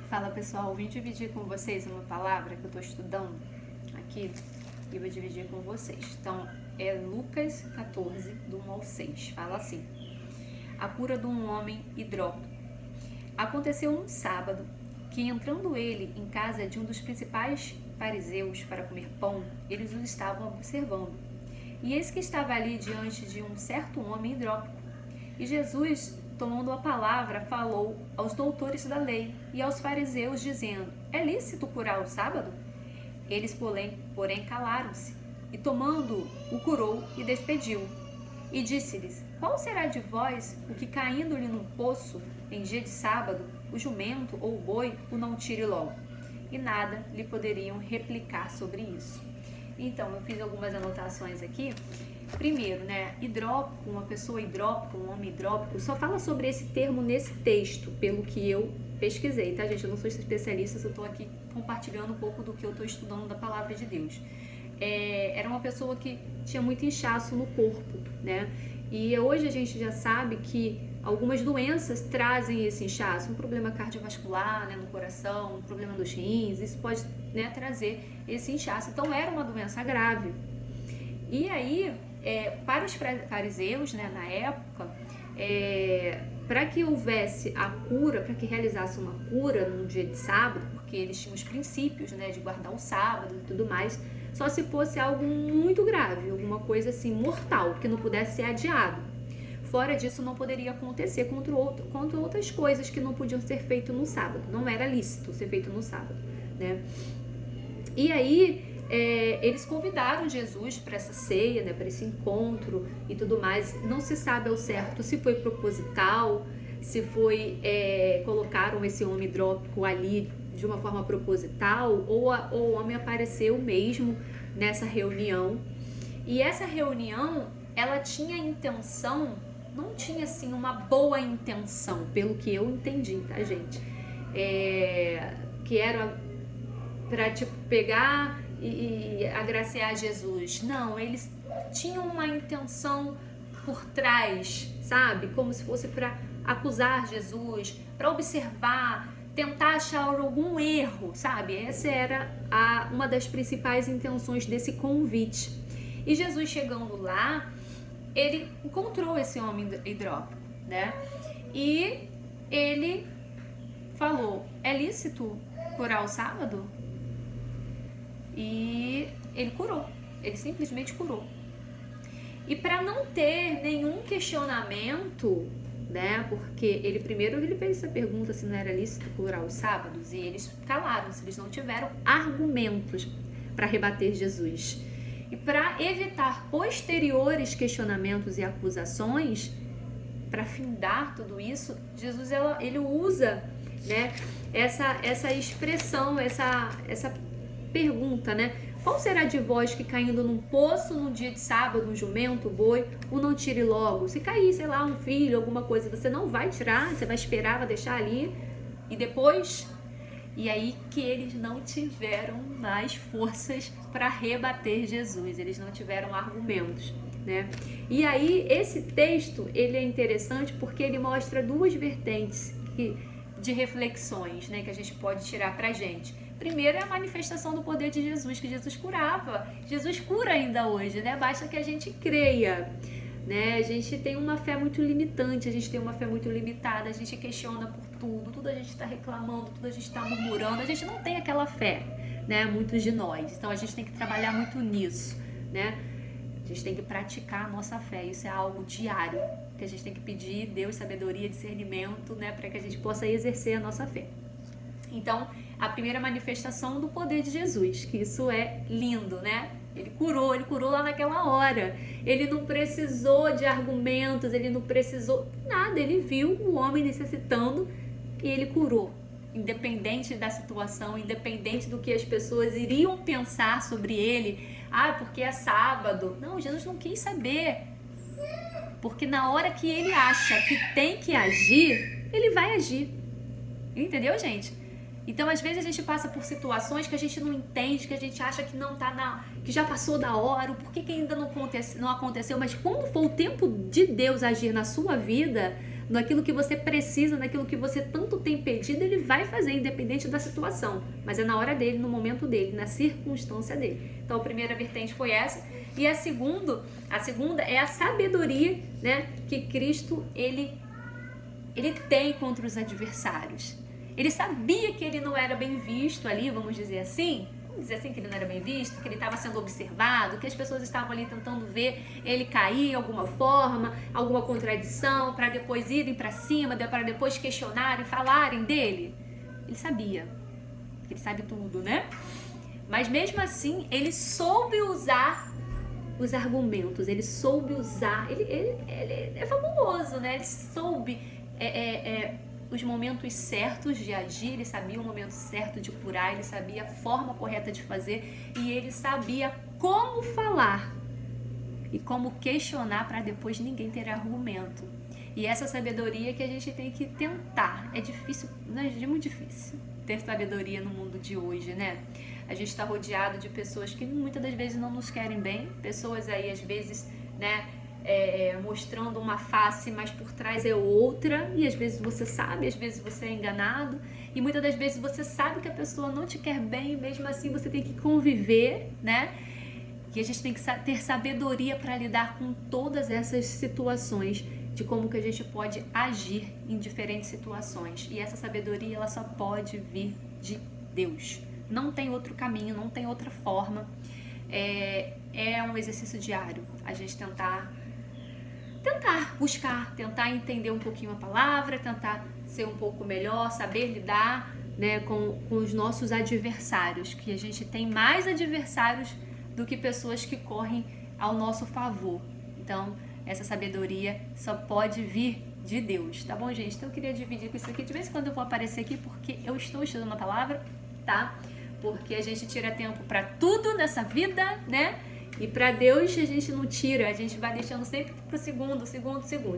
Fala pessoal, vim dividir com vocês uma palavra que eu estou estudando aqui e vou dividir com vocês. Então, é Lucas 14, do 1 ao 6. Fala assim: a cura de um homem hidrópico. Aconteceu um sábado que, entrando ele em casa de um dos principais fariseus para comer pão, eles o estavam observando. E eis que estava ali diante de um certo homem hidrópico. E Jesus, tomando a palavra, falou aos doutores da lei e aos fariseus, dizendo: é lícito curar o sábado? Eles, porém calaram-se. E tomando, o curou e despediu. E disse-lhes: qual será de vós o que, caindo-lhe num poço em dia de sábado, o jumento ou o boi o não tire logo? E nada lhe poderiam replicar sobre isso. Então, eu fiz algumas anotações aqui. Primeiro, hidrópico, uma pessoa hidrópica, um homem hidrópico, só fala sobre esse termo nesse texto, pelo que eu pesquisei, tá, gente? Eu não sou especialista, eu estou aqui compartilhando um pouco do que eu estou estudando da palavra de Deus. Era uma pessoa que tinha muito inchaço no corpo, né? E hoje a gente já sabe que algumas doenças trazem esse inchaço, um problema cardiovascular, no coração, um problema dos rins, isso pode, trazer esse inchaço. Então, era uma doença grave. E aí, para os fariseus, na época, para que houvesse a cura, para que realizasse uma cura no dia de sábado, porque eles tinham os princípios, de guardar o sábado e tudo mais, só se fosse algo muito grave, alguma coisa assim, mortal, que não pudesse ser adiado. Fora disso, não poderia acontecer contra outras coisas que não podiam ser feitas no sábado. Não era lícito ser feito no sábado, né? E aí, eles convidaram Jesus para essa ceia, para esse encontro e tudo mais. Não se sabe ao certo se foi proposital, se foi colocaram esse homem hidrópico ali de uma forma proposital, ou o homem apareceu mesmo nessa reunião. E essa reunião, ela tinha intenção, não tinha assim uma boa intenção, pelo que eu entendi, tá, gente? Que era para pegar e agraciar Jesus. Não, eles tinham uma intenção por trás, sabe? Como se fosse para acusar Jesus, para observar, tentar achar algum erro, sabe? Essa era uma das principais intenções desse convite. E Jesus, chegando lá, ele encontrou esse homem hidrópico, né? E ele falou: é lícito curar o sábado? E ele curou, ele simplesmente curou. E para não ter nenhum questionamento, porque ele fez essa pergunta se não era lícito curar os sábados, e eles calaram-se, eles não tiveram argumentos para rebater Jesus. E para evitar posteriores questionamentos e acusações, para findar tudo isso, Jesus ele usa, essa expressão, essa pergunta, qual será de vós que, caindo num poço num dia de sábado, um jumento, um boi, o não tire logo? Se cair, sei lá, um filho, alguma coisa, você não vai tirar, você vai esperar, vai deixar ali e depois? E aí que eles não tiveram mais forças para rebater Jesus, eles não tiveram argumentos, E aí esse texto, ele é interessante porque ele mostra duas vertentes de reflexões, que a gente pode tirar pra gente. Primeiro é a manifestação do poder de Jesus, que Jesus curava. Jesus cura ainda hoje, Basta que a gente creia, A gente tem uma fé muito limitante, a gente tem uma fé muito limitada, a gente questiona por tudo a gente está reclamando, tudo a gente está murmurando, a gente não tem aquela fé, Muitos de nós. Então a gente tem que trabalhar muito nisso, A gente tem que praticar a nossa fé, isso é algo diário, que a gente tem que pedir Deus sabedoria, discernimento, para que a gente possa exercer a nossa fé. Então, a primeira manifestação do poder de Jesus, que isso é lindo, Ele curou lá naquela hora. Ele não precisou de argumentos, ele não precisou nada. Ele viu o homem necessitando e ele curou. Independente da situação, independente do que as pessoas iriam pensar sobre ele. Porque é sábado. Não, Jesus não quis saber. Porque na hora que ele acha que tem que agir, ele vai agir. Entendeu, gente? Então, às vezes, a gente passa por situações que a gente não entende, que a gente acha que não tá que já passou da hora, por que ainda não aconteceu, mas quando for o tempo de Deus agir na sua vida, naquilo que você precisa, naquilo que você tanto tem pedido, ele vai fazer, independente da situação, mas é na hora dele, no momento dele, na circunstância dele. Então a primeira vertente foi essa, e a segunda é a sabedoria, né, que Cristo ele tem contra os adversários. Ele sabia que ele não era bem visto ali, vamos dizer assim que ele não era bem visto, que ele estava sendo observado, que as pessoas estavam ali tentando ver ele cair de alguma forma, alguma contradição, para depois irem para cima, para depois questionarem, falarem dele. Ele sabia, ele sabe tudo, né? Mas mesmo assim, ele soube usar os argumentos, ele soube usar, ele é fabuloso, né? Ele soube os momentos certos de agir, ele sabia o momento certo de curar, ele sabia a forma correta de fazer e ele sabia como falar e como questionar para depois ninguém ter argumento. E essa sabedoria que a gente tem que tentar. É difícil, é muito difícil ter sabedoria no mundo de hoje, né? A gente está rodeado de pessoas que muitas das vezes não nos querem bem, pessoas aí às vezes, né, mostrando uma face, mas por trás é outra, e às vezes você sabe, às vezes você é enganado, e muitas das vezes você sabe que a pessoa não te quer bem, e mesmo assim você tem que conviver, né? E a gente tem que ter sabedoria para lidar com todas essas situações, de como que a gente pode agir em diferentes situações. E essa sabedoria, ela só pode vir de Deus. Não tem outro caminho, não tem outra forma. É um exercício diário, a gente tentar buscar, tentar entender um pouquinho a palavra, tentar ser um pouco melhor, saber lidar, né, com os nossos adversários, que a gente tem mais adversários do que pessoas que correm ao nosso favor. Então, essa sabedoria só pode vir de Deus, tá bom, gente? Então, eu queria dividir com isso aqui. De vez em quando eu vou aparecer aqui porque eu estou estudando a palavra, tá? Porque a gente tira tempo para tudo nessa vida, né? E para Deus a gente não tira, a gente vai deixando sempre pro segundo.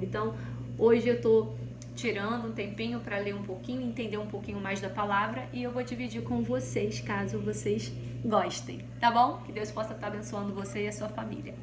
Então, hoje eu tô tirando um tempinho para ler um pouquinho, entender um pouquinho mais da palavra, e eu vou dividir com vocês, caso vocês gostem, tá bom? Que Deus possa estar abençoando você e a sua família.